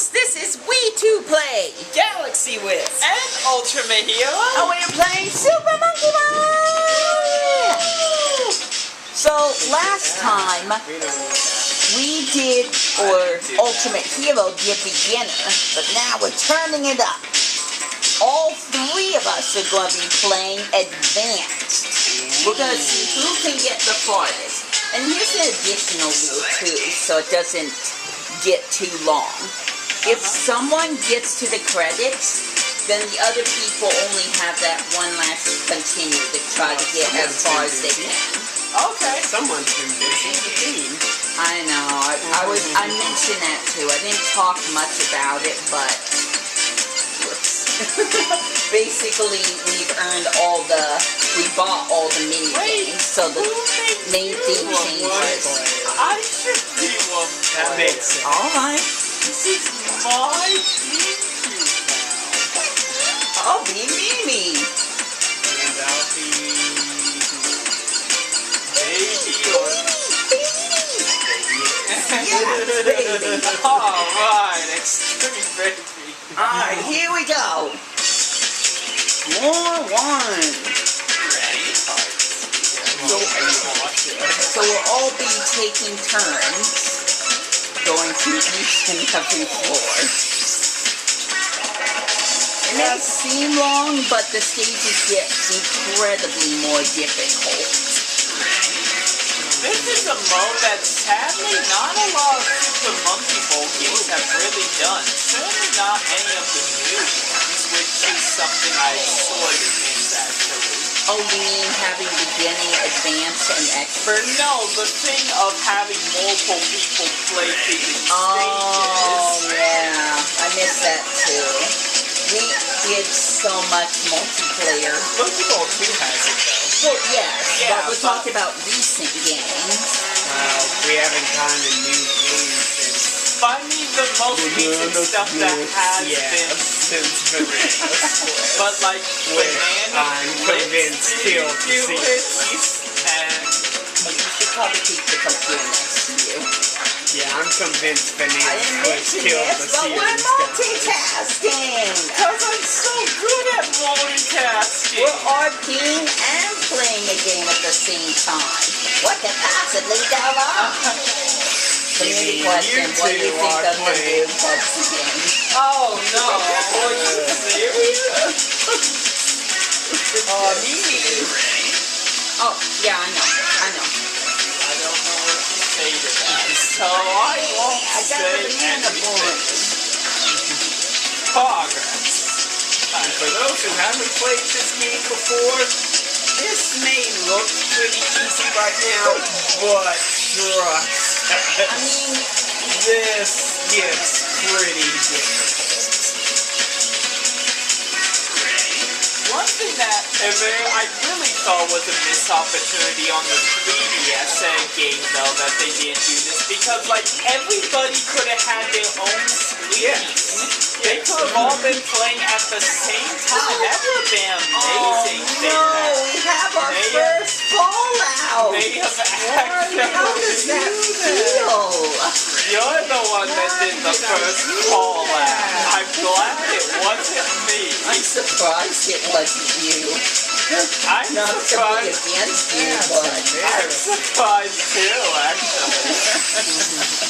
guys, this is We2Play, GalaxyWisp, and UltramiteHero. and we're playing Super Monkey Ball! So, last time, we did, or UltramiteHero did beginner, but now we're turning it up. All three of us are going to be playing advanced. We're going to see who can get the farthest. And here's an additional rule too, so it doesn't get too long. If someone gets to the credits, then the other people only have that one last continue to try to get as far as they can. Okay. Someone's been busy. The team. I know. I mentioned that too. I didn't talk much about it, but basically we bought all the mini games, so the main theme changes. I should be one. That makes sense. Alright. This is my Mimi now. I'll be Mimi. And I'll be baby or Yes, baby. Alright, extreme baby. Alright, here we go. More one. Ready? So we'll all be taking turns going to each and every floor. It may seem long, but the stages get incredibly more difficult. This is a mode that sadly not a lot of Super Monkey Ball games have really done. Certainly not any of the new ones, which is something I sort of miss actually. Oh, you mean having beginning, advanced, and expert? No, the thing of having multiple people play through these Oh, stages. yeah. I miss that too. We did so much multiplayer. Monkey Ball 2 has it though. Well, yes, Yeah, but we're talking about recent games. We haven't gotten a new game since. But I mean the most recent stuff that has been since Banana Split. but like Which Banana I'm convinced killed the series. And But you should probably keep the computer next to you. Yeah, I'm convinced I Banana didn't Split mention killed this, the but series. we're guys. multitasking. because I'm so good at multitasking. We're RPing and playing a game at the same time. What could possibly go wrong? Community question, what do you think of the new PUBG game? Oh no, are you serious? Mimi. Oh, yeah, I know. I don't know what to say to that, so I won't I got say the banana anything. bullet. Progress. And for those who haven't played this game before, this may look pretty easy right now, but trust. I mean, This gets pretty difficult. One thing that I really thought was a missed opportunity on the 3DS game, though, that they didn't do this, because, like, everybody could have had their own screen. They could have all been playing at the same time. That would have been amazing. oh no, we have our They- first fallout. They have How does that feel? You're the one that did the first call out. I'm glad it wasn't me. I'm surprised it wasn't you. I'm Not to be surprised. against you, but I'm surprised too, actually.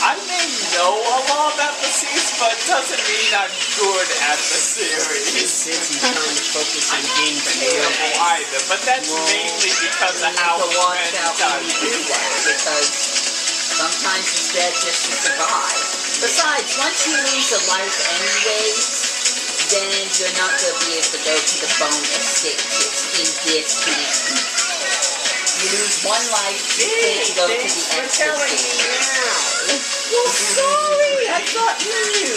I may know a lot about the series, but it doesn't mean I'm good at the series. Since he's trying to focus on game Terrible Banana. either, but that's mainly because you of need how to watch many out when you do times that, because sometimes it's best just to survive. Besides, once you lose a life anyways, then you're not going to be able to go to the bonus stages in this game. You lose one life, you can't go to the extra stages. Well, sorry, I thought you knew.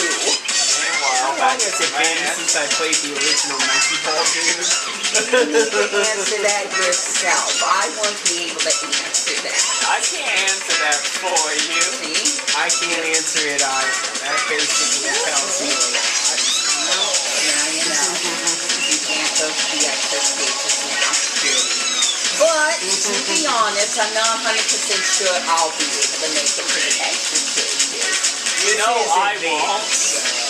How long has it been since I played the original Monkey Ball game? You need to answer that yourself. I won't be able to answer that. I can't answer that for you. See? I can't answer it either. That basically tells me a lot. No, now you know. You can't go to the extra stages now. But, to be honest, I'm not 100% sure I'll be able to make it to the extra stages. You know I won't.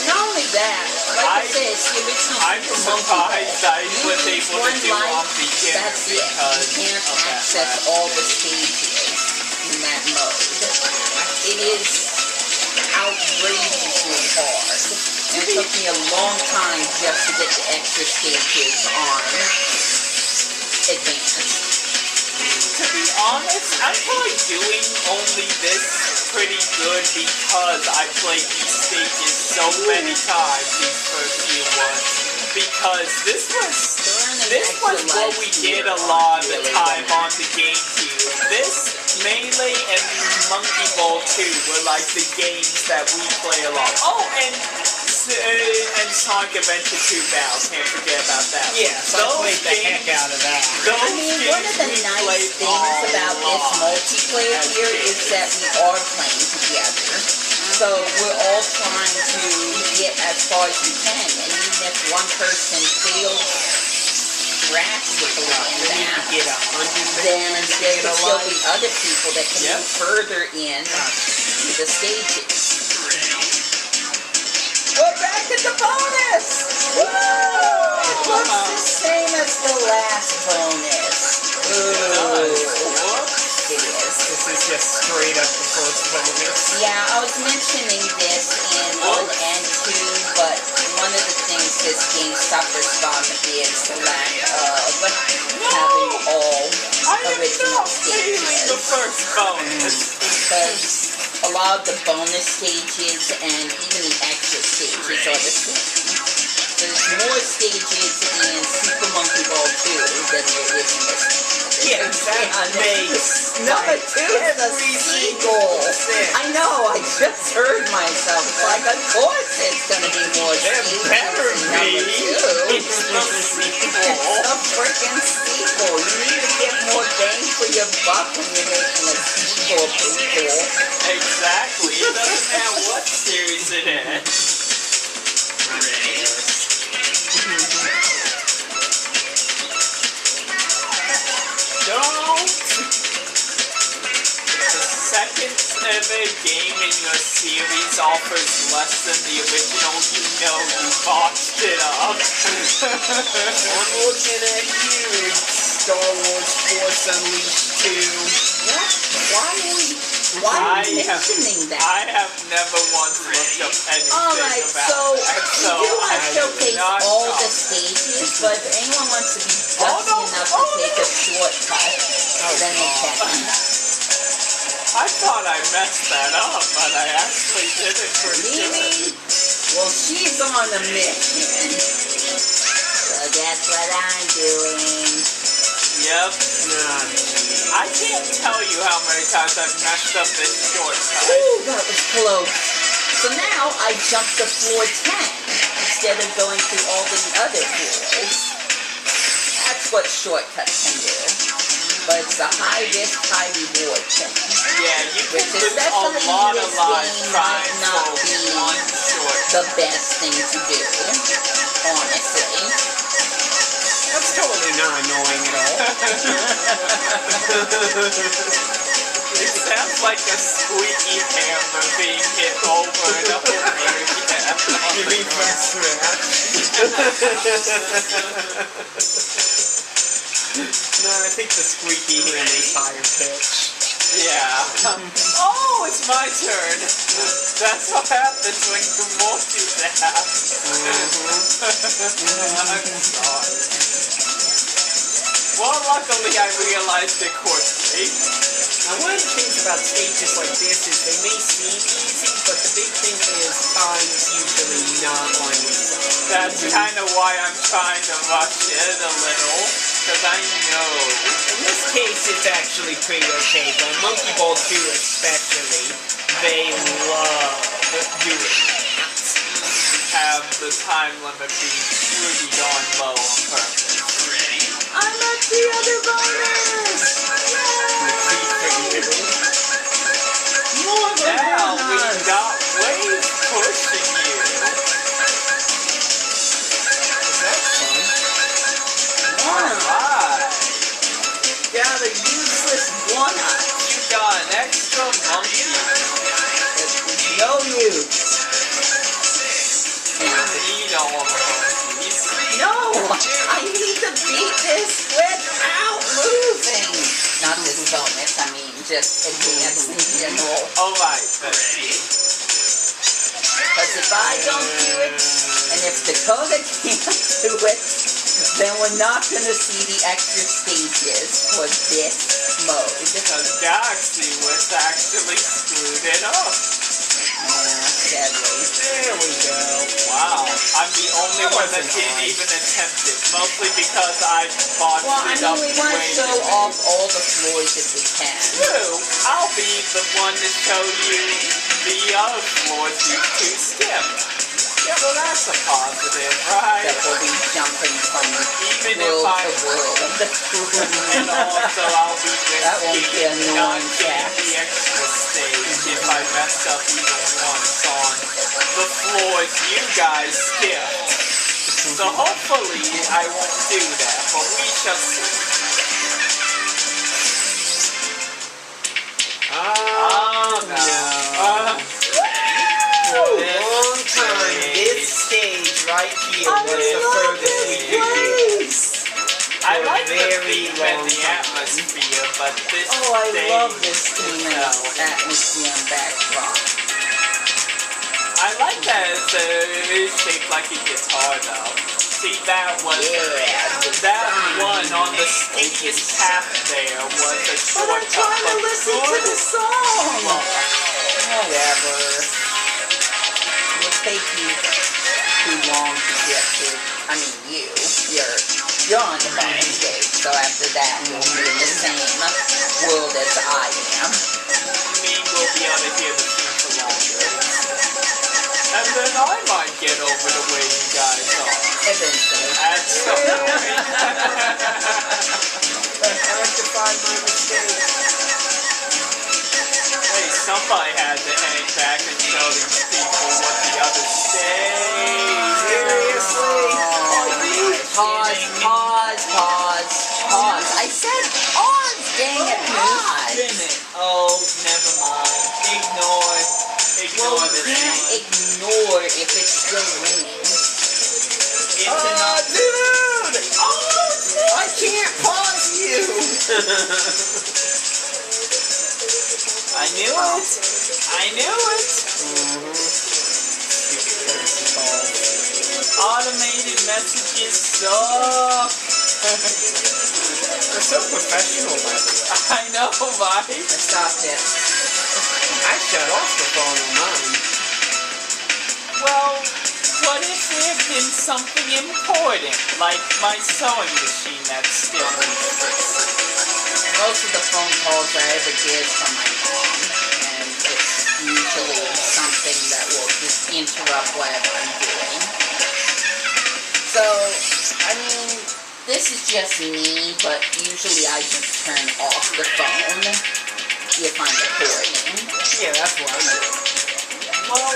Not only that, like I said, it's the original I'm Super Monkey Ball. surprised I You was lose able to one do life, on beginner that's it. because You can't of that access last all the stages in that mode. It is outrageously hard. And it took me a long time just to get the extra stages on advanced. To be honest, I'm probably doing only this pretty good because I played these stages so many times these first few ones. Because this was what we did a lot of the time on the GameCube. This, Melee, and Monkey Ball 2 were like the games that we play a lot. Oh, and Sonic Adventure 2 Battle, can't forget about that. Yeah, so I played the heck out of that. I mean, one of the nice things about this multiplayer here is that we are playing together. So we're all trying to get as far as we can. And even if one person fails drastically in that, then there will still be other people that can move further in to the stages. We're back at the bonus! Woo! Looks the same as the last bonus. It is. This is just straight up the first bonus. Yeah, I was mentioning this in 1 and 2, but one of the things this game suffers from is the lack of having all original stages. The first bonus. Because a lot of the bonus stages and even the extra stages are the same. There's more stages in Super Monkey Ball 2 than there is in this one. Yeah, that makes Number 2 is a seagull. I know, I just heard myself. It's like, of course it's going to be more stages better in number 2. It's the sequel. It's a freaking sequel. You need to get more bang for your buck when you're making a sequel, people. Exactly. It doesn't matter what series it is. Don't! The second ever game in your series offers less than the original, you know you botched it up. I'm looking at you, Star Wars Force Unleashed 2. Why are we mentioning that? I have never once looked up anything Alright, about so that. we do want to showcase all the stages, but if anyone wants to be gutsy enough to take a shortcut, then they can. I thought I messed that up, but I actually did it for Mimi? Well, she's on a mission. So that's what I'm doing. Yep. I can't tell you how many times I've messed up this shortcut. Ooh, that was close. So now I jump to floor 10 instead of going through all the other floors. That's what shortcuts can do. But it's a high risk, high reward thing. Yeah, you can Which lose a lot of lives trying not for be one shortcut. the best thing to do, honestly. That's totally not annoying at all. It sounds like a squeaky hammer being hit over and over again. You mean from scratch? No, I think the squeaky hammer's higher pitch. Yeah. Oh, it's my turn. That's what happens when you multitask. I'm sorry. Well, luckily I realized it quickly. Now, one of the things about stages like this is they may seem easy, but the big thing is time's usually not on your side. That's kind of why I'm trying to rush it a little, because I know. In this case, it's actually pretty okay, but Monkey Ball 2 especially, they love doing that. Have the time limit be pretty darn low on purpose. I'm at the other bonus! More than Now we bonus. got waves pushing you. Is that fun? Alright. Got a useless one-up. You got an extra monkey. It's no use. I mean just advanced in general. Alright, but Because if I don't do it, and if Dakota can't do it, then we're not going to see the extra stages for this mode. because GalaxyWisp actually screwed it up. Sadly. There we go. Wow, I'm the only one that didn't even attempt it, mostly because I botched Well, I it mean, up we want to way show too off all the floors if we can. True, I'll be the one to show you the other floors you two skip. Yeah, well that's a positive, right? That we'll be jumping from Even world if to world. And also I'll be That won't be risking not annoying, getting Jax. the extra stage if I mess up even once on the floors you guys skipped. So hopefully I won't do that, but we shall see. Oh, no. For a long time, this stage right here was the furthest we could get. I For a like the very theme long and the time. atmosphere, but this Oh, I stage love this theme and itself. atmosphere and backdrop. I like that it's shaped like a guitar though. See, that was that one on the skinniest path there was a But I'm shortcut. trying to listen to the song! Whatever. It'll take you too long to get to. I mean, you're on the bonus stage, so after that you'll be in the same world as I am. Me will be able to hear the theme for longer. And then I might get over the way you guys are. Eventually. At some point. I rectified my mistake. Hey, somebody had to hang back and show these people what the other stage. Seriously? Pause. I said pause, dang it, pause. Oh, never mind. Ignore Well, the you can't scene. ignore if it's still ringing. It's Oh, enough. dude! Oh, I can't pause you! I knew it. Automated messages suck. They're so professional, by the way. I know, right? I stopped it. I shut off the phone on mine. Well, what if there had been something important, like my sewing machine that still needs fixing? Most of the phone calls I ever get from my mom, and it's usually something that will just interrupt whatever I'm doing. So, I mean, this is just me, but usually I just turn off the phone if I'm recording. Yeah, that's what I'm doing. Well,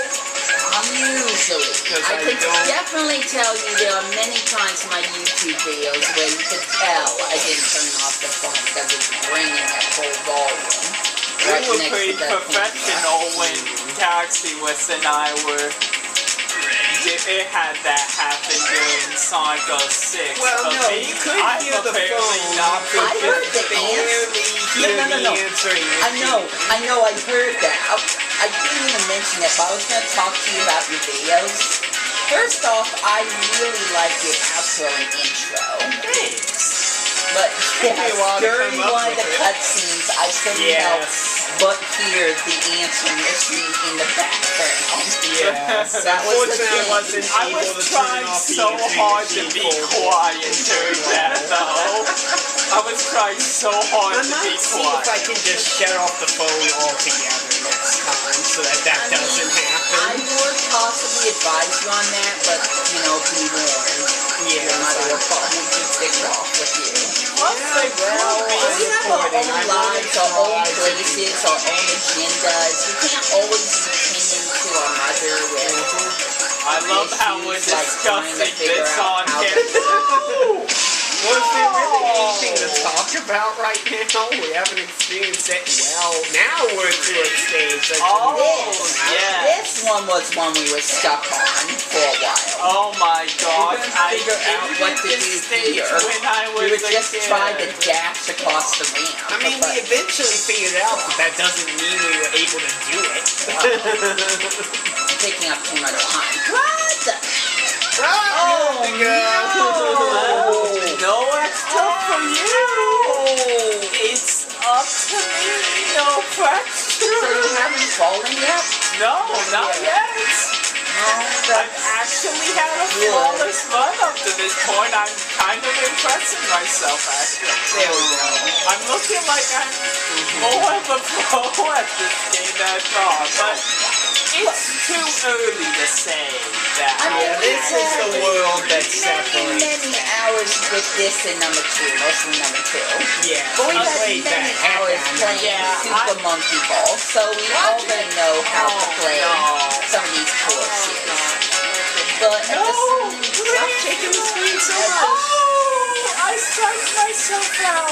Usually. I I could don't- definitely tell you there are many times in my YouTube videos where you could tell I didn't turn off the phone because it's ringing at full volume. we Right were next pretty to the professional when GalaxyWisp and I were. It had that happen during Sonic 06. Well, but no, me, you could I'm hear the apparently phone. not You I could heard the just barely hear No. the answering I know, I heard that. I didn't even mention it, but I was going to talk to you about your videos. First off, I really like your outro and intro. Thanks. But Took me a while to during come up one of with the it. cutscenes, I couldn't help but hear the answering machine in the background. Yes. That was the Unfortunately, I thing. wasn't I able was to turn trying off the so answering hard to machine be full. quiet during that, though. I was trying so hard I to be might see if I quiet. can just shut off the phone altogether next time so that doesn't I happen. would possibly advise you on that, but, you know, be warned. Yeah, Your mother will exactly. probably be ticked off with you. Plus, they well, could be We have our recording. own I'm lives, our gonna own try to do places, our own agendas. We can't always be tending to our mother with I love how we're issues like trying to discussing figure this out on how to- camera. Was there really anything to talk about right now? We haven't experienced it. Well, now we're to a stage that's This one was one we were stuck on for a while. Oh my gosh, I Figure out what to do here. when I was We would a just kid. try to dash across the ramp. I mean, we eventually figured out, but that doesn't mean we were able to do it. Taking up too much time. What? Oh, no! No extra for you! It's up to me, no So pressure! you haven't fallen yet? No, not yet! No, I've actually had a flawless run up to this point. I'm kind of impressing myself, actually. There we go. I'm looking like I'm more of a pro at this game than I thought, but it's too early to say that. This is the world that separates. many hours with this in number 2, mostly number 2. Yeah, But we've I had played that many heck hours out of playing it. Yeah, Super Monkey Ball, so we already know how to play some of these courses. But at the Stop shaking the screen so much. Oh, I psyched myself out.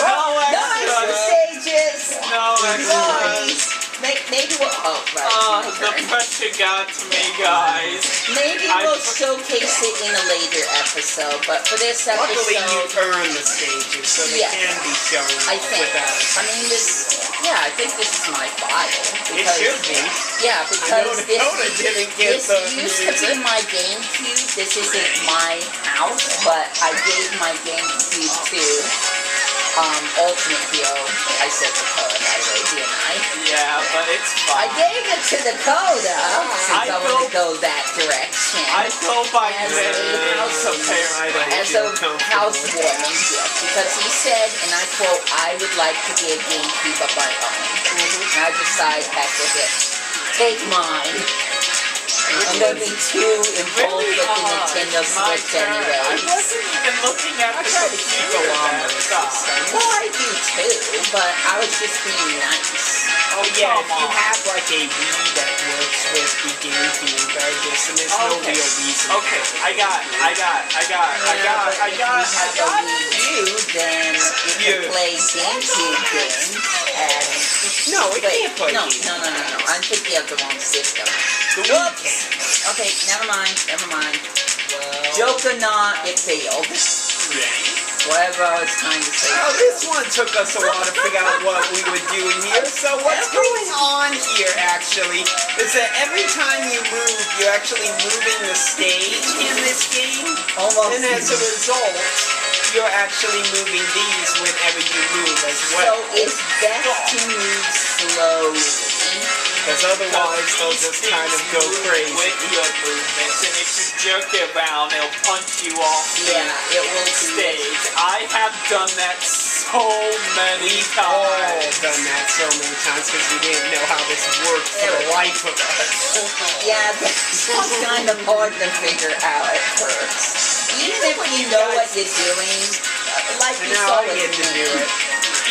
No extra. Nice stages! No extra. Nice! Maybe we'll... Oh, right. Oh, it's the my turn. pressure got to me, guys. Maybe we'll showcase it in a later episode, but for this Luckily, you episode... earn the stages, so they Yes. can be shown I think. without us. I mean, this... Yeah, I think this is my file. It because- should be. Yeah, I know because Dakota didn't get this the used to be my GameCube. This isn't my house, but I gave my GameCube to UltramiteHero. I said Dakota, by the way, didn't I? Yeah, but it's I fine. gave it to Dakota since I want to go- go that direction. I go by As the a house as a housewarming gift, because he said, and I quote, I would like to get GameCube of my own. And I decided, heck with it. Take mine. I'm going to be too involved with the Nintendo Switch I anyway. wasn't even looking at the computer that stuff. Well, I do too, but I was just being nice. Oh yeah, if Come you on. have like a Wii that works with the GameCube, I guess, and there's no Okay. real reason. Okay, I got it. If you have a Wii U, then you can play GameCube games. And No, it wait, can't play no, games. no. I'm thinking of the wrong system. The Wii can. Okay, never mind. Joke or not, it failed. Whatever I was trying to say. Well, this one took us a while to figure out what we were doing here. So what's going on here, actually, is that every time you move, you're actually moving the stage in this game. Almost. And as a result, you're actually moving these whenever you move as So well. it's best to move slowly. Because otherwise, they'll just kind of go crazy. with your movements, and if you jerk it around, it'll punch you off Yeah, it will the be. stage. I have done that so many We've all times. done that so many times because we didn't know how this worked for the life of us. Yeah, that's kind of hard to figure out at first. Even if you know what you're doing, like you Now saw I with get to do me. it.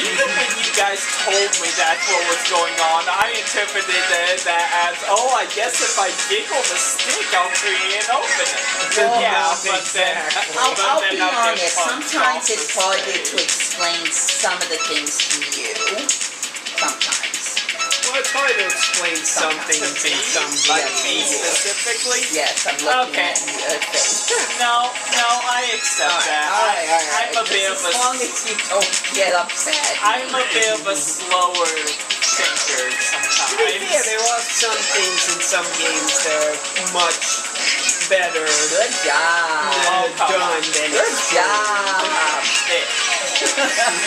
Even when you guys told me that's what was going on, I interpreted that as, oh, I guess if I jiggle the stick, I'll create an opening. Well, yeah, not but then... exactly. I'll then be I'll get honest, punched sometimes off it's the harder stage. to explain some of the things to you. Sometimes. Well, it's hard to explain some things in some Like games. me specifically? Yes, I'm looking Okay. at your face. No, I accept that. I'm a bit of As long a... as you don't get upset. I'm a bit of a slower thinker To be sometimes. fair, there are some things in some games that are much better Good job. Oh, come on. done than Good job.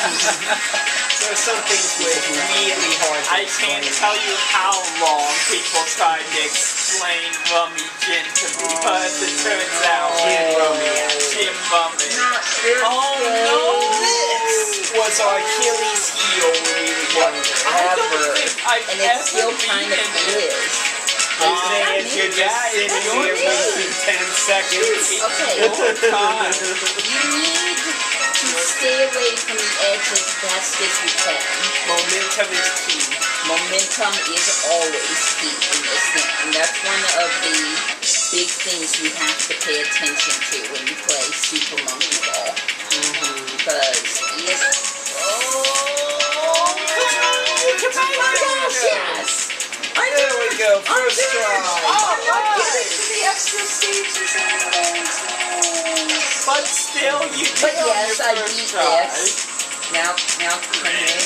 There are some things where it's really hard to I can't tell you how long people tried to explain Rummy Gin to me, but as it turns out, Gin Rummy. Gin Rummy. Oh no. This was our Achilles heel when we were younger. I don't think I've And it still ever kind of beaten it. is. You say it, you're just sitting here wasting 10 seconds. Okay. God. You need to stay away from the edge as best as you can. Momentum is key. Momentum is always key in this game. And that's one of the big things you have to pay attention to when you play Super Monkey Ball. Because it... Oh my gosh, yes! There we go, first try. I'm not getting to the extra stages anyways. But still, you did But on yes, your I first beat try. this. Now, come here.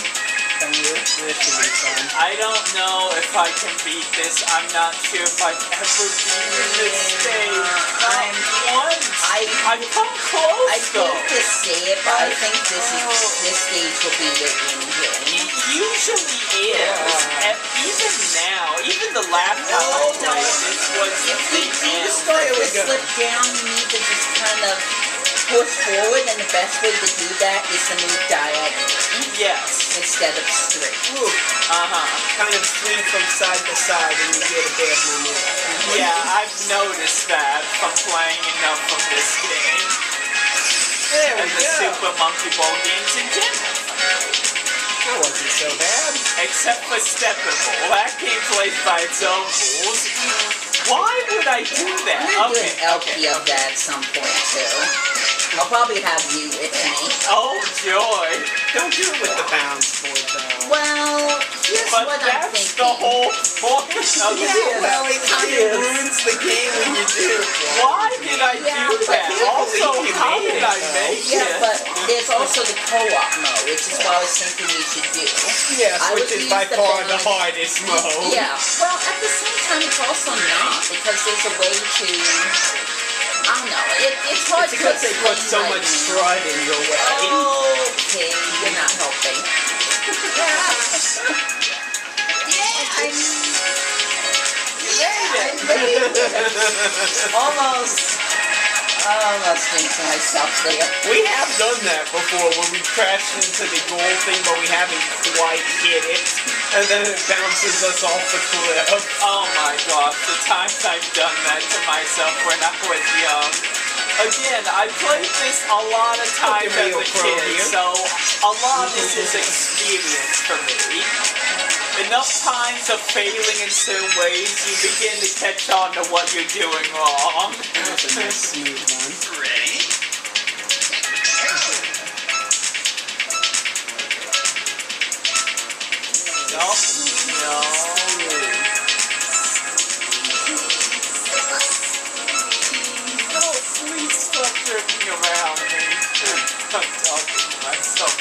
This should be fun. I don't know if I can beat this. I'm not sure if I've ever beaten this stage. I've come close, I though. hate to say it, but I think this stage will be your in-game. It usually is. And even now, even the last time I played, this was If the you do end. start Here we to go. slip down, you need to just kind of push forward, and the best way to do that is to move diagonally Yes. instead of straight. Ooh, Uh-huh. kind of swing from side to side and you get a bad momentum. Yeah, I've noticed that from playing enough of this game. There we And the go. Super Monkey Ball games in general. That wasn't so bad. Except for Steppenwolf. That game plays by its own rules. Why would I do that? I'm gonna do an LP of that at some point too. I'll probably have you with me. Oh, joy. Don't do it with the bounce board though. Well, here's But what I'm that's thinking. the whole point of the Yeah, well, it kind Yes. of ruins the game when you do. Why did I Yeah, do but that? people Also, think you how made did it, I though. make Yeah, it? but there's also the co-op mode, which is what I was thinking we should do. Yes, I which would is use by the far the balance- hardest mode. Yeah, well, at the same time, it's also not, because there's a way to... I don't know, it's hard It's because to they put explain so right much now. crud in your way. Okay, you're not helping. Almost jinxed myself there. We have done that before where we crashed into the goal thing but we haven't quite hit it. And then it bounces us off the cliff. Oh my gosh, the times I've done that to myself when I was young. Again, I played this a lot of times as Real a pro kid, here. so a lot of this is experience for me. Enough times of failing in certain ways, you begin to catch on to what you're doing wrong. That's a nice smooth one. Ready? No. No, please stop jerking around me. I'm talking to myself.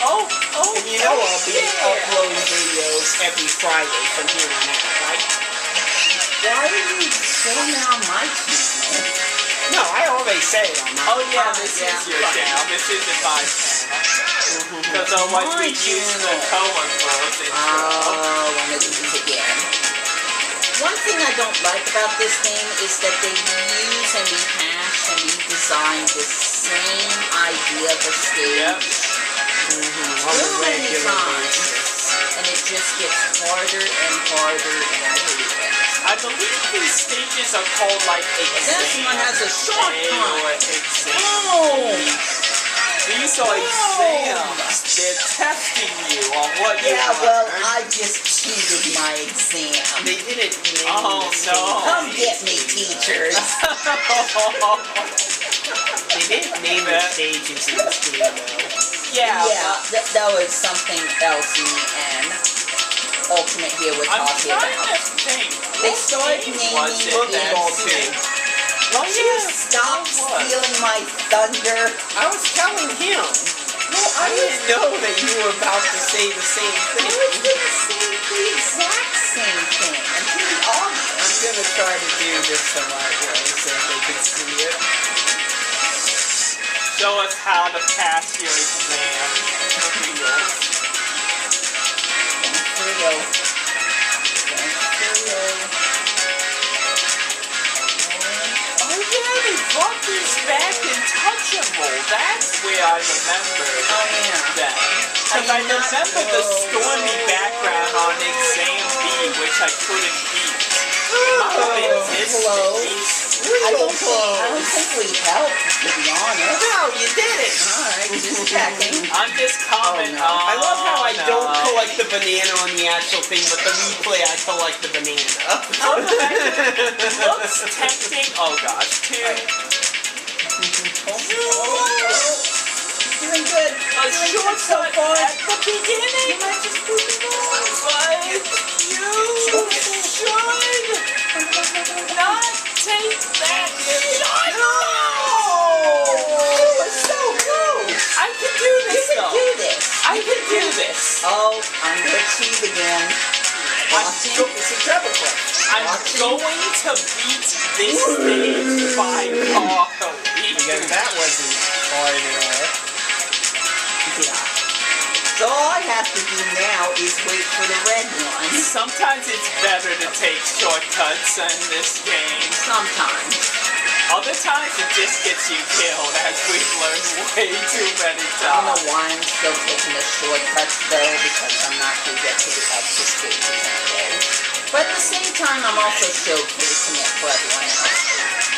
Oh, And you know I'll be uploading videos every Friday from here on out, right? Why are you going on my channel? No, I always say it on my Oh yeah, this is your channel. This isn't my channel. Because otherwise we use the Cohen Bros intro. Oh, one of these again. One thing I don't like about this game is that they reuse and rehash and redesign the same idea of a stage Yep. On a too many regular times. basis. And it just gets harder and harder, and I hate it. I believe these stages are called like exam. This one has a short A time. or exam. Oh! These are exams. They're testing you on what you Yeah, learned. well, I just cheated my exam. They didn't name Oh, the no. Come stage. get me, teachers. They didn't name the stages in this game though. Yeah, Yeah, that was something else me and Ultimate here were I'm talking trying about. to think. They What started game naming was it Monkey that- Ball 2. Well, Will you stop stealing my thunder? I was telling him. Well, I didn't know that you were about to say the same I thing. was gonna say the exact same thing. I'm pretty obvious. I'm gonna try to do this the right way so they can see it. Show us how to pass your exam. Reveals. Oh yeah, they brought this back in Touch 'em Roll. That's where I remembered Oh, yeah. that. Because I remember the stormy background on Exam B, which I couldn't beat. It might have been this Close. I don't think we helped, to be honest. No, you did it. Alright, just checking. I'm just commenting Oh, no. on. I love how I don't no. collect the banana on the actual thing, but the replay I collect the banana. Okay. Looks tempting. Oh gosh, two. Doing good. A shortcut at the beginning. You might just prove me wrong. But you should not take that shot. No! It was so close. I can do this You can though. do this. I can do this. Oh, I'm gonna cheat again. Watching. It's a treble clef. I'm going to beat this stage by far. Because that wasn't hard at all. Yeah. So all I have to do now is wait for the red one. Sometimes it's better to take shortcuts in this game. Sometimes. Other times it just gets you killed, as we've learned way too many I don't know times. why I'm still taking the shortcuts though, because I'm not going to get to the extra stages anyway. But at the same time, I'm also showcasing it for everyone else.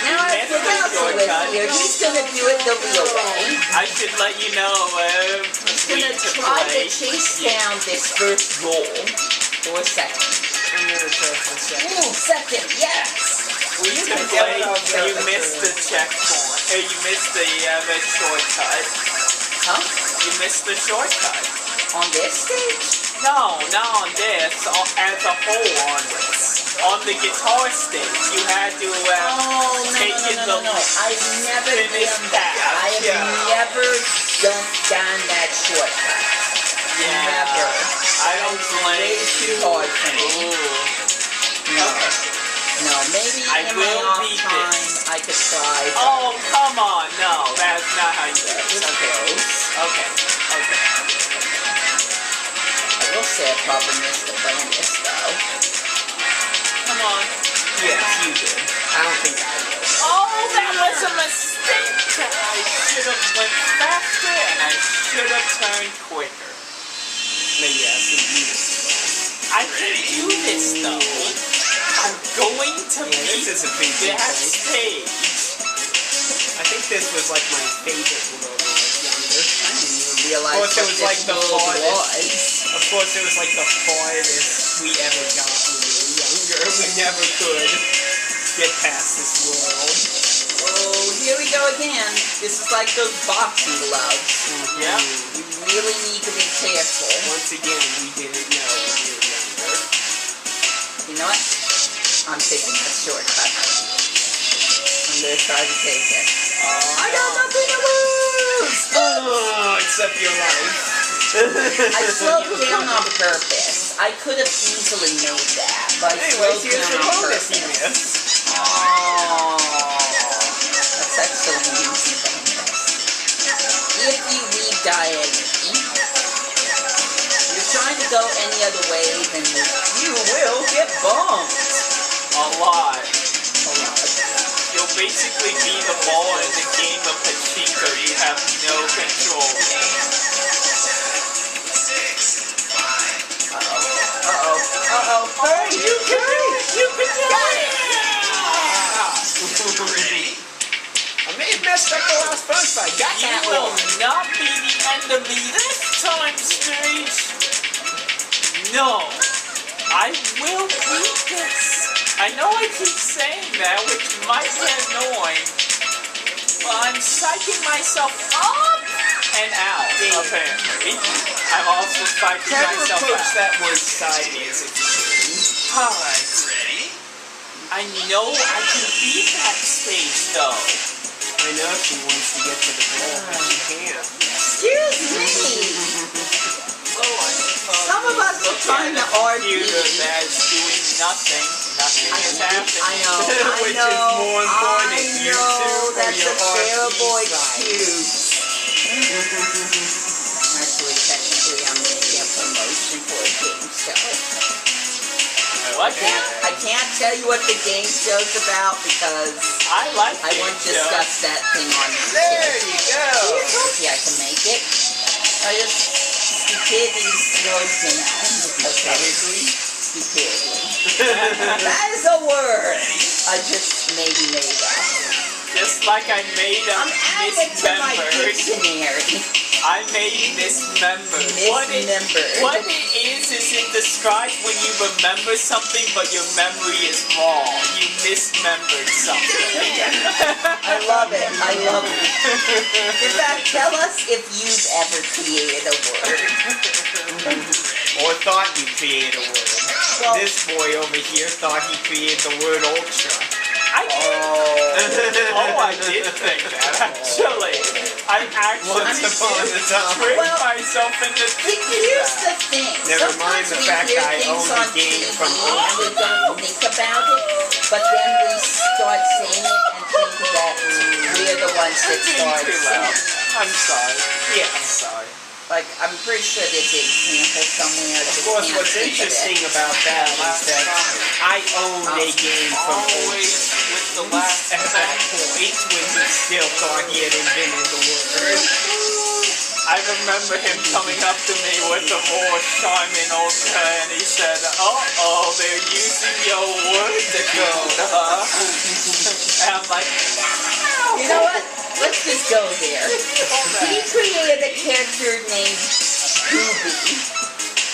Now as for GalaxyWisp here, he's going to do it the real way. I should let you know, He's going to try to chase down this first goal for a second. I'm gonna try for a second. Ooh, second, yes! We can play, you missed the checkpoint. You missed the shortcut. Huh? You missed the shortcut. On this stage? No, not on this. As a whole on this. On the guitar stage, you had to take in the I've never finish done that. path. I have never done that shortcut. Yeah. Never. I don't blame Way too you. hard for me. Ooh. No. Okay. No, maybe I in my will off beat time this. I could try. Oh, come on. No, that's not how you do it. It's Okay. close. Okay. Okay. I will say I probably missed the bonus though. Come on. Yes, you did. I don't think I will. Oh, that was a mistake. I should have went faster and I should have turned quicker. Maybe I should use it. I can do this though. I'm going to beat this is a big that deal. stage. I think this was like my favorite world when I was younger. I didn't even realize Of course, it what was this like the world farthest. was. Of course, it was like the farthest we ever got when we were younger. We never could get past this world. Oh, here we go again. This is like those boxing gloves. Yeah. You really need to be careful. Once again, we didn't know when we were younger. You know what? I'm taking that shortcut. I'm gonna try to take it. I got nothing to lose! Oh, except your life. I slowed down on purpose. I could have easily made that, but I Anyways, slowed here's down your on bonus purpose. you missed. Oh, that's actually an easy bonus. If you leave diagonally, you're trying to go any other way, then you will get bumped. A lot. A lot. You'll basically be the ball in the game of pachinko. You have no control. Hey, you can do it! You can do it! Ready? I may have messed up the last punch, but I got You that will one. not be the end of me this time, stage. No, I will beat this. I know I keep saying that, which might get annoying, but I'm psyching myself up and out, apparently. I'm also psyching myself approach out. that was sideways if you can. Alright. I know I can beat that stage, though. I know she wants to get to the goal, but she can't. Excuse me! Oh, I suppose. Some of us are trying to argue. That's doing nothing. Nothing is happening. I know, Which is more important, YouTube or that's your a terrible RP site? excuse. Actually, technically, I'm making a promotion for a game show. What? I can't tell you what the game show's about because I like I it, won't Joe. discuss that thing on There YouTube. you go. Hopefully I can make it. I just stupidity slowed down because stupidity. That is a word. I just maybe made up. Just like I made a I'm adding to my mismembered. dictionary. I made mismembered. Mismembered. What it is it describes when you remember something but your memory is wrong. You misremembered something. I love it. I love it. In fact, tell us if you've ever created a word. Or thought you created a word. Well, This boy over here thought he created the word ultra. I did think that, actually. I Once upon a time. tricked Well, myself into thinking here's that. the thing. Never mind Sometimes the we fact hear that I things own the on game TV from and we don't think about it, but then we start saying it and think that we're the ones that Being start too saying loud. it. I'm sorry. Yeah, I'm sorry. Like, I'm pretty sure there's an example somewhere. I Of just course, can't what's think of interesting it. about that is that I owned a game from Always ultra. with the last At that point, when he still thought he had invented the word. I remember him coming up to me with the more charming ultra, and he said, "Uh-oh, they're using your word to go, huh?" And I'm like, You know what? Let's just go there. He created a character named Booby.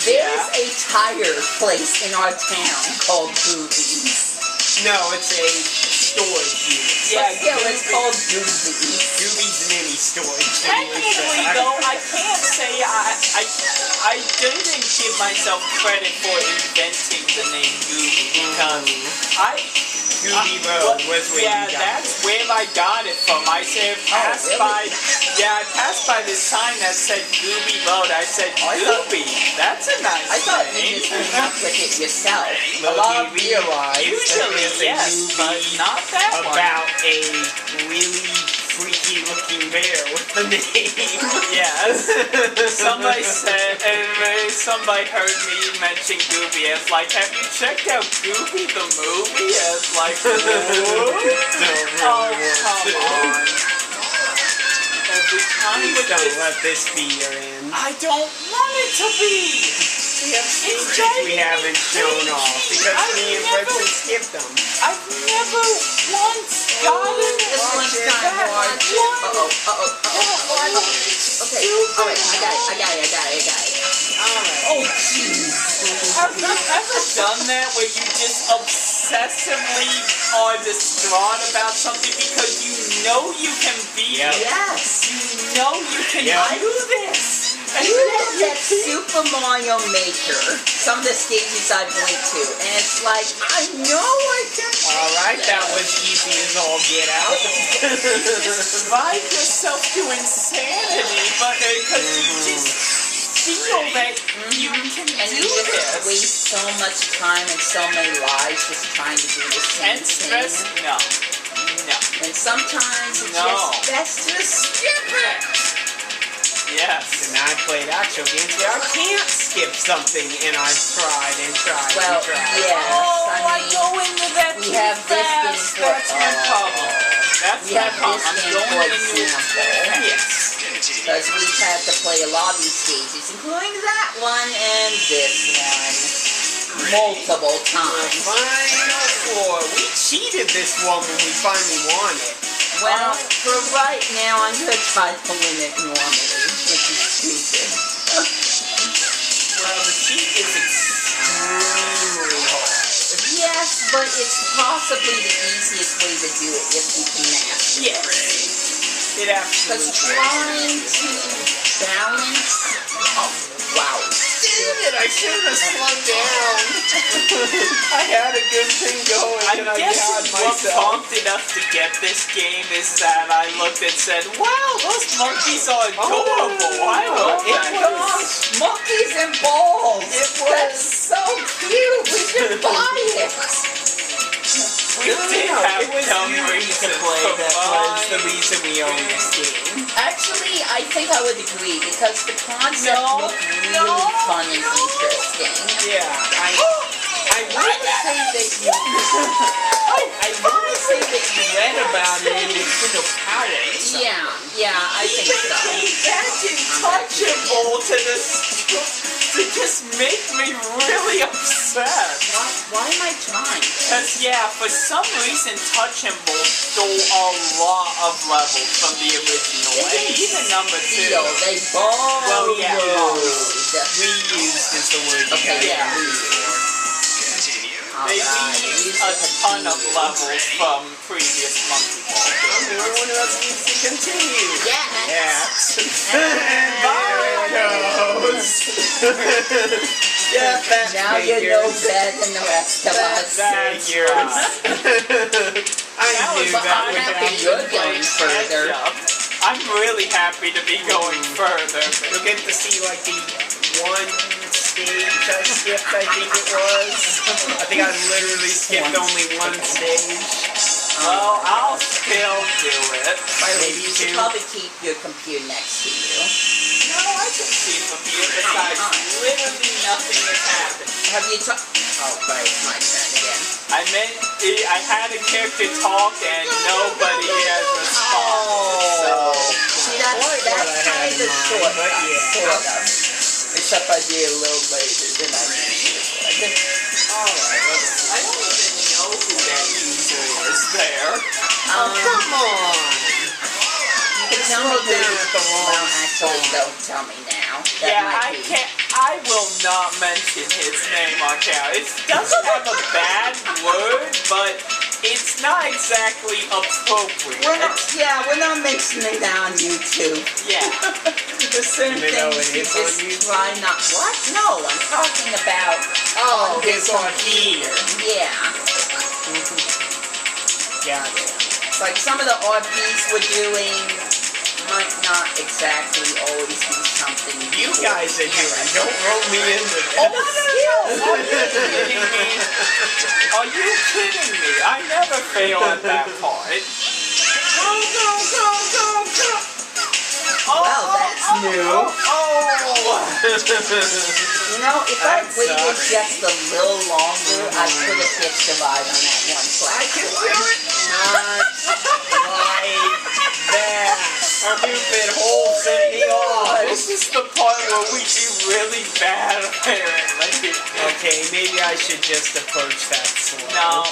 There's a tire place in our town called Boobies. No, it's a storage unit. But still, it's called Boobies. Gooby's mini storage unit. technically, though, I can't say I didn't give myself credit for inventing the name Gooby, because Gooby Road was where yeah, you got that's where I got it from. I said passed really? I passed by this sign that said Gooby Road. I said Gooby. That's a nice I thought name. you just came up with it yourself. Well, he realized that Usually, there's a yes, but movie not that one. about a really freaky looking bear with the name. Yes. Somebody said, and somebody heard me mention Gooby as like, have you checked out Gooby the movie? As like, what? Oh, come on. Every time with Don't this, let this be your end. I don't want it to be. We have secrets driving we me haven't shown off crazy. because I've me and never- Fredson skipped them. I've never once gotten This one's kind of hard. Okay, alright, I got it. Alright. Oh, jeez. Have you ever done that where you just obsessively are distraught about something because you know you can beat Yep. it? Yes. You know you can Yep. do this. And You yet look you at keep- Super Mario Maker, some of the stages I went to, and it's like, I know I can. Alright, that was easy as all get out. just drive yourself to insanity, but because you just feel that you can And do you just this. waste so much time and so many lives just trying to do the same And stress? thing. No. And sometimes it's No. just best to skip it. Yes. And I played actual games where I can't skip something, and I've tried and tried Well, and tried. yes, Oh, I I mean, go into that we too have this fast. thing for- That's my problem. That's we my have problem. this I'm thing going for into it example. too fast. Yes. because we've had to play a lot of these stages, including that one and this one, multiple times. Final four. We cheated this one when we finally won it. Well, for right now, I'm going to try to win it normally, which is stupid. Well, the cheat is extremely hard. Yes, but it's possibly the easiest way to do it if you can master it. It Because absolutely trying is. to balance... Oh, wow. Damn it, I shouldn't have slowed down. I had a good thing going, I and I guess had what myself. prompted us to get this game is that I looked and said, wow, those monkeys are adorable. I love it that. Gosh, monkeys and balls! That's so cute! We should buy it! We did have it was dumb you reasons to play for that was the buying. reason we own this game. Actually, I think I would agree, because the concept No, looked really no, fun and no. interesting. Yeah, I want to say that you... I want to say that you read about it in Nintendo Power. So. Yeah, I think so. Imagine touchable to this, to just make me really upset. Why am I trying? Because, yeah, for some reason, Touch and Bolt stole a lot of levels from the original, and even number 2. Steal, they borrowed. Well, yeah, Reused is the word you Okay, gotta yeah. use for. They Alright, reused use a the ton of continue. levels from previous Monkey Ball games. One of us needs to continue. Yeah. Yeah. And There it goes. Yeah, that's now you know better than the rest of us. That's figures. I That knew was But that I'm would happy happen. you're going further. I'm really happy to be going further. You'll get to see like the one stage I skipped, I think it was. I think I literally skipped only one stage. Well, I'll still do it. By the way, Maybe you should two. probably keep your computer next to you. No, I can see from here. Besides, literally nothing has happened. Have you talked? Oh, right, it's my turn again. I had a character talk and nobody has responded. So See, that's Like what I kind had of in mind, short, but yeah. sort of. Except I did a little later than I usually would. Alright, let's see. I don't even know who that user is there. Come on! You can tell me Slow down at the wrong Well, actually, don't tell me now. That Yeah, might I be. can't. I will not mention his name on camera. It doesn't have a bad word, but it's not exactly appropriate. We're not mentioning it on YouTube. Yeah. There's certain You know things it you is on just YouTube? try not. What? No, I'm talking about. Oh, this it's on here. Yeah. Got it. It's like some of the RPs we're doing might not exactly always be something You guys are doing. Don't roll me into this. Oh, still! Are you kidding me? Are you kidding me? I never fail at that part. Go, go, go, go, go! Well, that's new. You know, if I That waited sucks. just a little longer, I could have hitched a ride on that one I can do platform. it! Not like that. Stupid whole thing off. This is the part where we do really bad, apparently. Okay, maybe I should just approach that slow. No,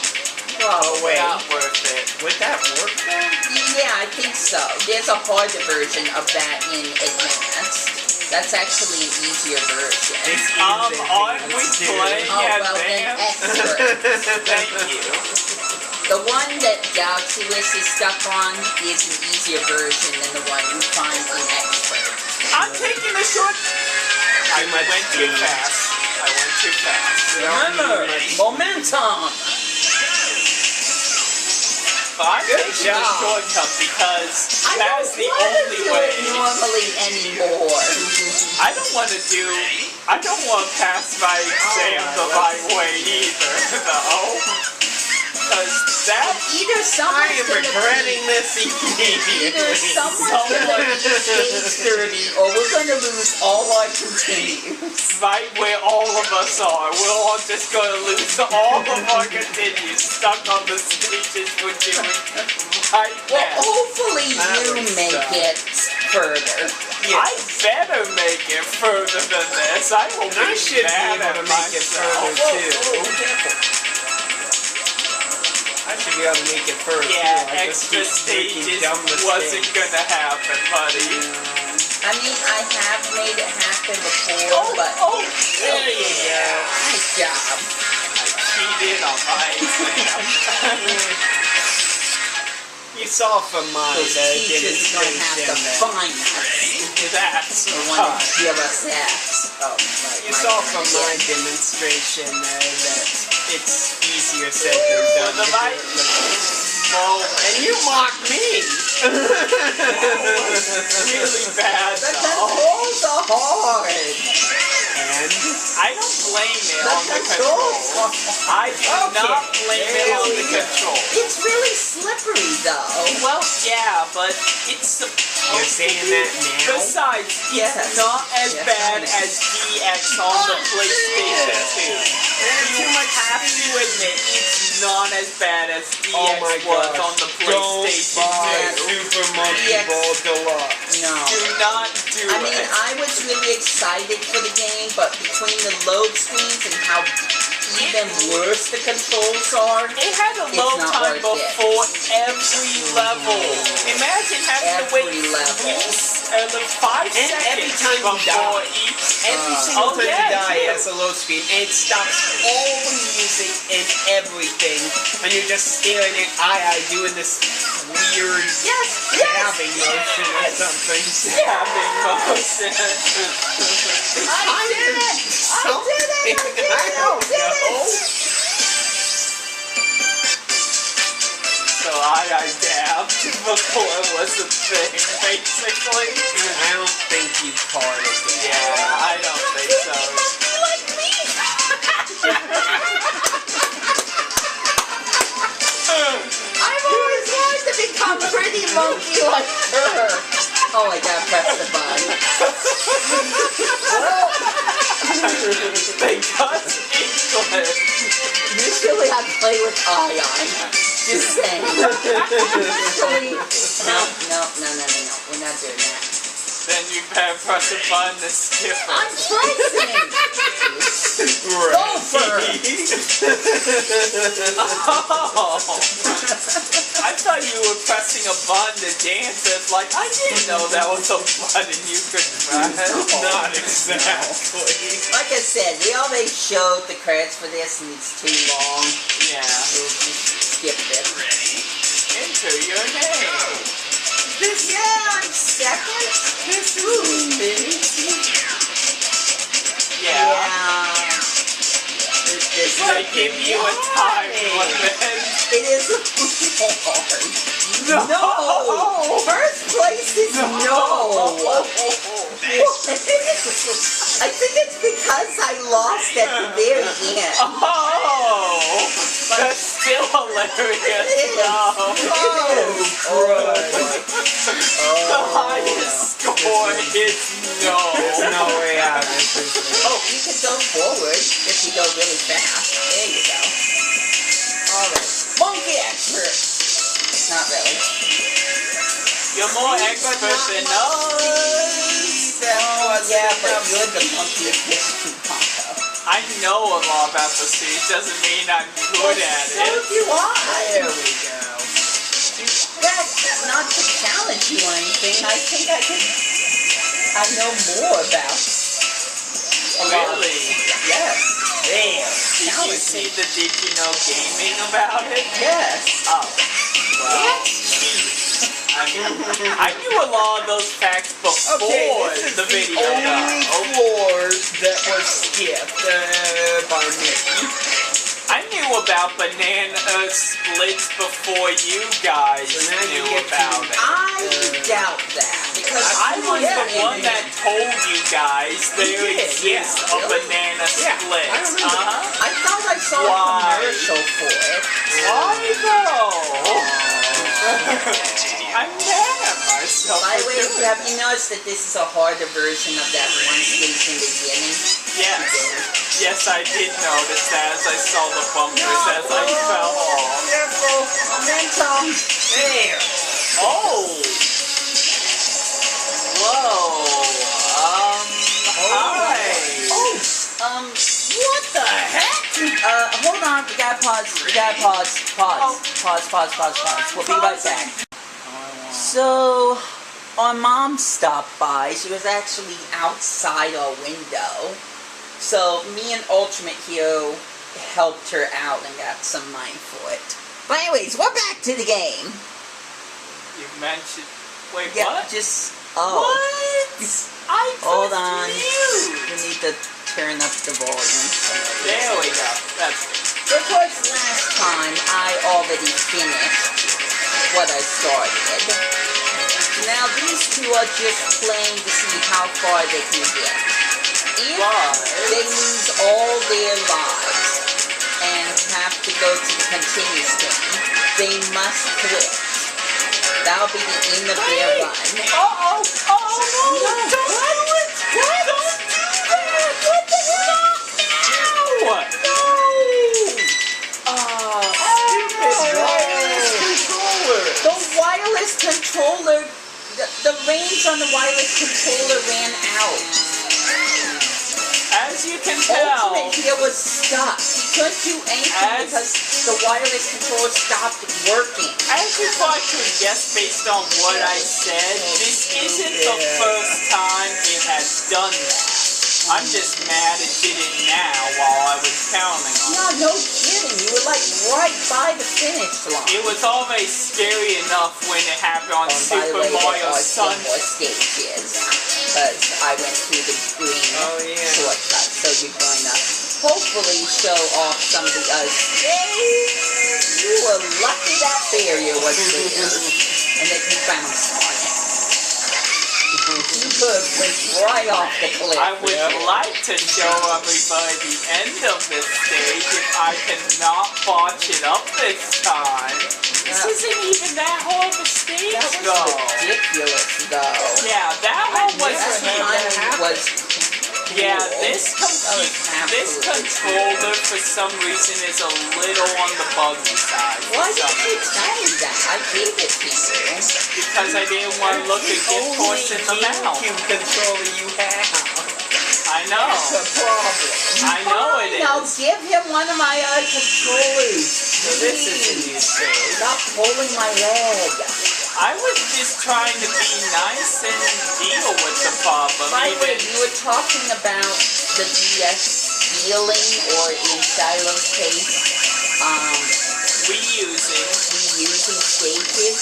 Oh, wait. not worth it. Would that work though? Yeah, I think so. There's a harder version of that in Advanced. That's actually an easier version. This is Aren't we advanced, dude. playing Oh, well, then advanced? Expert. Thank you. The one that GalaxyWisp is stuck on is an easier version than the one you find in Expert. I'm taking the short. I Too much went too speed. fast. I went too fast. Remember, momentum! But I'm Good taking the job. shortcut because I that's don't the want to only do way. it normally anymore. I don't want to pass my exam the right way either, though. Because that Either I someone's am gonna regretting this either immediately. someone's gonna be stage 30 or we're gonna lose all our continues. right where all of us are. We're all just going to lose all of our continues stuck on the stages we're doing right Well, now. hopefully That you would make suck. it further. I better make it further than this. I will I be should be mad able to at make it myself. further too. I should be able to make it further Yeah, too. I just extra keep making stages dumb wasn't mistakes. gonna happen, buddy. I mean, I have made it happen before, Oh, but There you go. nice job. I cheated on my exam. You saw from my Those teachers are gonna have to demonstration that. find us. That's The one that right. give us that. Oh, right. You saw from my demonstration there that it's easier said than done. The to do right it like- moment. And you mocked me! Really bad, The though. controls are hard. And I don't blame it The on the controls control. are I do not blame it there on we the go. control. It's really slippery, though. Well, yeah, but it's the. you're saying that now? Besides, Yes. it's not as Yes, bad I know. as DX on the PlayStation 2. There's You too much have to admit, it's not as bad as DX Oh my was gosh. on the Don't PlayStation buy 2. Super Monkey Yes. Ball Deluxe. No. Do not do I mean, it. I was really excited for the game, but between the load screens and how even worse the controls are, It had a It's load not time worth it. before for every level. Imagine having to wait Every level. 5 And seconds every time you before die. each. Every single time yeah, you die, too. it has a low speed, and it stops all the music and everything, and you're just staring at Ai doing this weird stabbing motion or something. Stabbing motion. I did it! I don't know. So I dabbed before it was a thing, basically. I don't think you caught it. Yeah, I don't think so. Monkey like me! I've always wanted to become pretty monkey like her. Oh, I gotta press the button. Because English. Usually I play with Ion. Just saying. Usually, no. We're not doing that. Then you better press a button to skip it. I'm pressing. Gopher. Oh. I thought you were pressing a button to dance. It's like, I didn't know that was a button you could press. Not exactly. Like I said, we already showed the credits for this and it's too long. Yeah. We'll just skip this. Enter your name. Yeah, I'm second. Yeah. This They give you a time limit. It is hard. No. First place is no. I think it's because I lost at the very end. Oh, that's still hilarious. No. The highest score is no. There's no way out of this. Oh, you can go forward if you go really fast. There you go. Alright. Monkey expert. Not really. You're more expert than us. Yeah, but you're the monkey combo. I know a lot about the sea. Doesn't mean I'm good at So it. do I. There we go. That's not to challenge you or anything. I think I know more about a lot of Really? Yes. There. Did you see the Did You Know Gaming about it? Yes. Oh. Well, I knew a lot of those facts before This is the video only got floors that was skipped by me. I knew about banana splits before you guys So now you knew get about to- it. I doubt that because I was yeah, the one that told you guys there did, exists yeah. a banana Yeah, split. I remember. I thought I saw Why? a commercial for it. Why though? I'm mad at myself. By the for way, doing have that. you noticed that this is a harder version of that one stage in the beginning? Yes, I did notice that as I saw the bumpers as I fell off. Careful, momentum. There. Oh! Whoa! Hi! What the heck? Hold on, we gotta pause. Pause. We'll be right back. So, our mom stopped by. She was actually outside our window. So, me and UltramiteHero helped her out and got some money for it. But anyways, we're back to the game. You mentioned... Wait, Yeah, what? just... What? I Hold pressed on. mute. We need to turn up the volume. There we go. That's it. Because last time I already finished what I started. Now these two are just playing to see how far they can get. If they lose all their lives and have to go to the continue screen, they must quit. That'll be the end of their run. Uh-oh! Oh, no! Don't do it! Don't do that! What the hell? No! The wireless controller, the range on the wireless controller ran out. As you can tell, UltramiteHero was stuck. He couldn't do anything because the the wireless controller stopped working. As you probably could guess based on what I said, this isn't the first time it has done that. I'm just mad it did it now while I was counting on it. No kidding. You were like right by the finish line. It was already scary enough when it happened on By the Super way, there Mario are still more Sunshine. stages. Because I went through the green shortcut. So you're going to hopefully show off some of the other stages. You were lucky that barrier was there. And that you bounced on it. You could have went right off the cliff. I would like to show everybody the end of this stage if I cannot botch it up this time. This isn't even that hard of a stage, That was though. ridiculous, though. Yeah, that one was That time was Yeah, cool. this absolutely controller for some reason is a little on the buggy side. Why did you tell me that? I gave it to you. Because I didn't want to look a gift horse in the mouth. GameCube controller you have. I know. That's a problem. I know it Now is. give him one of my controllers. So this is a new stage. Stop pulling my leg. I was just trying to be nice and deal with the problem. By the way, Even you were talking about the DS feeling, or in Shiloh's case, reusing stages.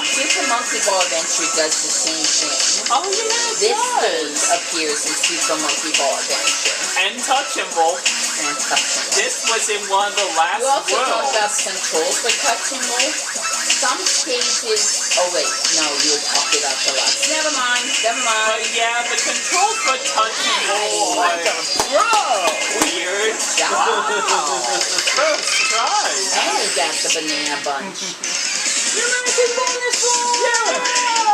Super Monkey Ball Adventure does the same thing. Oh yeah, it This does. stage appears in Super Monkey Ball Adventure. And touchable. And Touchable. This was in one of the last You also talked about worlds. controls for Touchable. Some stages... Oh wait, no, you were talking about the last. Never mind. But yeah, the controls for touchable What the are bro? weird. Wow. First try. And you got the banana bunch. You're making bonus roll! Yeah.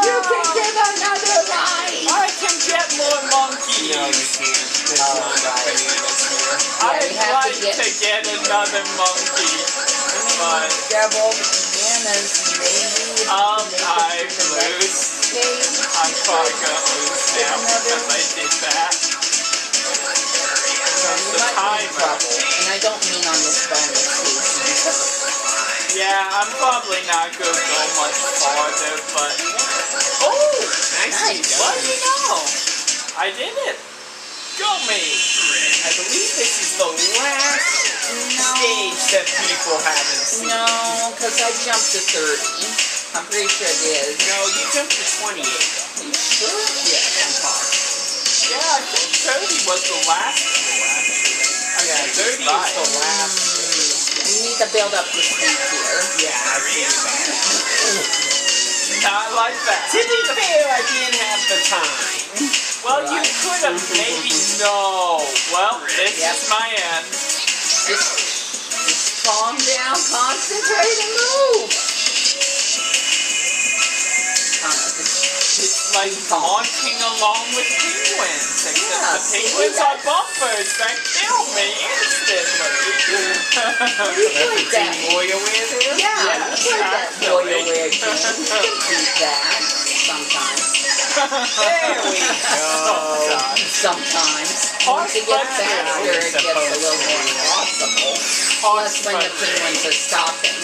You can give another life! I can get more monkeys. No, you can't. There's Oh, not enough right. bananas here. Yeah, you I'd have to like get- to get another monkey. But Grab all the bananas, maybe. I lose. I'm probably gonna lose now because I did that. You The might be in timer. trouble. And I don't mean on this bonus station. Yeah, I'm probably not gonna go much farther, but oh, Nicely Nice. what done. do you know? I did it. Go me. I believe this is the last stage that people haven't seen. No, because I jumped to 30. I'm pretty sure it is. No, you jumped to 28. Are you sure? Yeah, I'm positive. Yeah, I think 30 was the last floor, actually. Yeah, 30 is the last. We need to build up the speed here. Yeah, I see that. Not like that. To be fair, I didn't have the time. Well, you could have maybe no. Well, this Yep. is my end. Just calm down, concentrate, and move. It's like marching along with penguins, except Yeah, the see, penguins are that's- bumpers that kill me instantly. You played that. WarioWare there? Yeah, Yes, you played that actually. WarioWare game. You can beat that sometimes. There we go. Sometimes. Hard Once you get fun, faster, it gets a little more impossible. Plus when the penguins are stopping.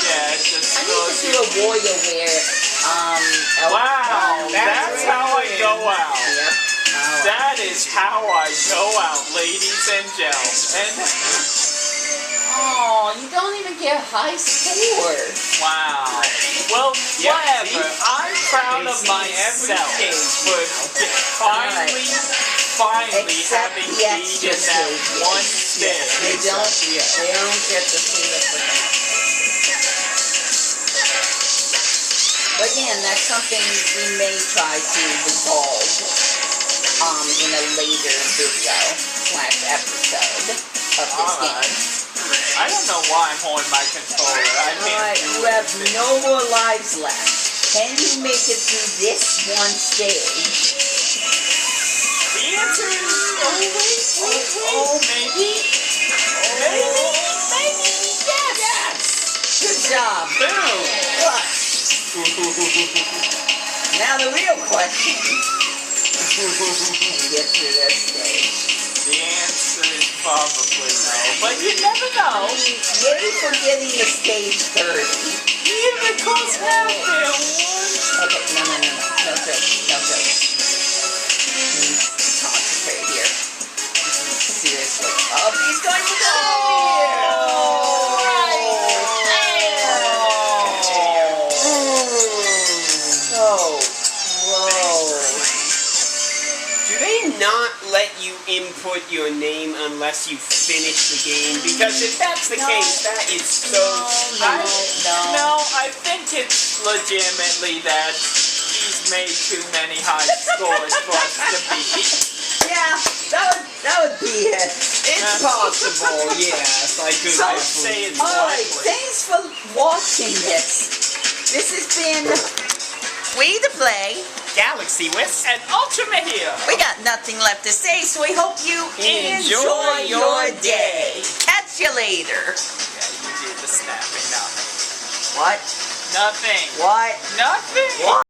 Yeah, it just I need goes. to do a WarioWare, Wow, that's how I go out. Yep. That is how I go out, ladies and gentlemen. Oh, you don't even get high score. Wow. Well, Yeah, whatever. see? I'm proud of They see myself every for finally Except having the extra beaten that stages. one They stage. don't get to see it for that. But again, that's something we may try to resolve in a later video / episode of this game. Alright. I don't know why I'm holding my controller. I can't Alright, do you have anything. no more lives left. Can you make it through this one stage? The answer is Oh, maybe. yes! Good job. Boom. Clutch. Now the real question. Can you get through this stage? The answer is Probably no, but you never know. Yay for getting the stage 30. Even it costs half there, one. Okay, no jokes. Concentrate here. Seriously. Oh, he's going to Do they not let you input your name unless you finish the game? Because if that's the case, that is so No, I think it's legitimately that he's made too many high scores for us to beat. Yeah, that would be it. It's possible, yes. I could I'd say it's Alright, likely. thanks for watching this. This has been We to Play. GalaxyWisp And UltramiteHero. We got nothing left to say, so we hope you Enjoy your day. Catch you later. Yeah, you did the snapping now. What? Nothing. What? Nothing. What?